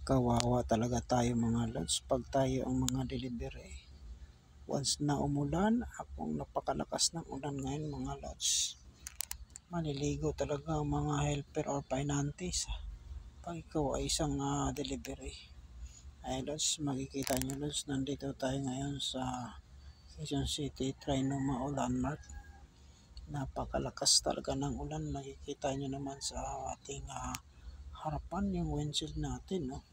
Kawawa talaga tayo mga lods pag tayo ang mga delivery. Once na umulan, akong napakalakas ng ulan ngayon mga lods. Maliligo talaga ang mga helper or pinanties pag ikaw ay isang delivery. Ay lods, makikita nyo lods, nandito tayo ngayon sa Quezon City, Trinoma o Landmark. Napakalakas talaga ng ulan, makikita nyo naman sa ating harapan yung windshield natin, no?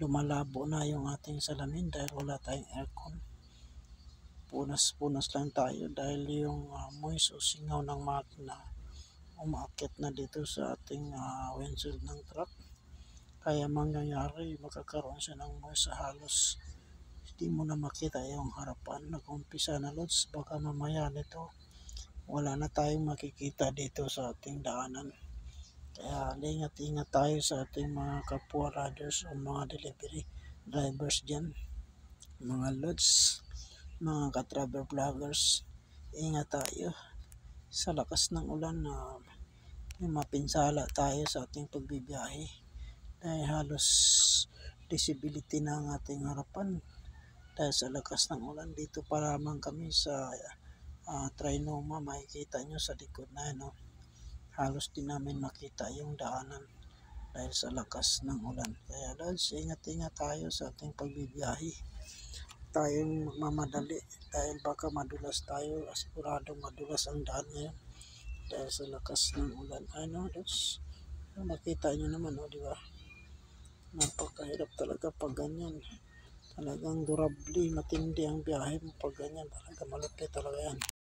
Lumalabo na yung ating salamin dahil wala tayong aircon. Punas-punas lang tayo dahil yung moist o singaw ng makina umaakit na dito sa ating windshield ng truck. Kaya mangyayari, magkakaroon siya ng moist sa halos. Hindi mo na makita yung harapan. Nag-umpisa na lods, baka mamaya nito wala na tayong makikita dito sa ating daanan. Kaya ingat-ingat tayo sa ating mga kapwa riders o mga delivery drivers dyan. Mga lods, mga ka-travel vloggers, ingat tayo sa lakas ng ulan na mapinsala tayo sa ating pagbibiyahe. Dahil halos visibility na ang ating harapan dahil sa lakas ng ulan. Dito pa lamang kami sa Trinoma, makikita nyo sa likod na no? Halos di namin makita yung daanan dahil sa lakas ng ulan. Kaya lods, ingat-ingat tayo sa ating pagbibiyahe. Tayong mamadali dahil baka madulas tayo. Asiguradong madulas ang daan ngayon dahil sa lakas ng ulan. Ano lods, makita nyo naman di ba? Napakahirap talaga pag ganyan. Talagang durably, matindi ang biyahe mo pag ganyan. Talaga malupit talaga yan.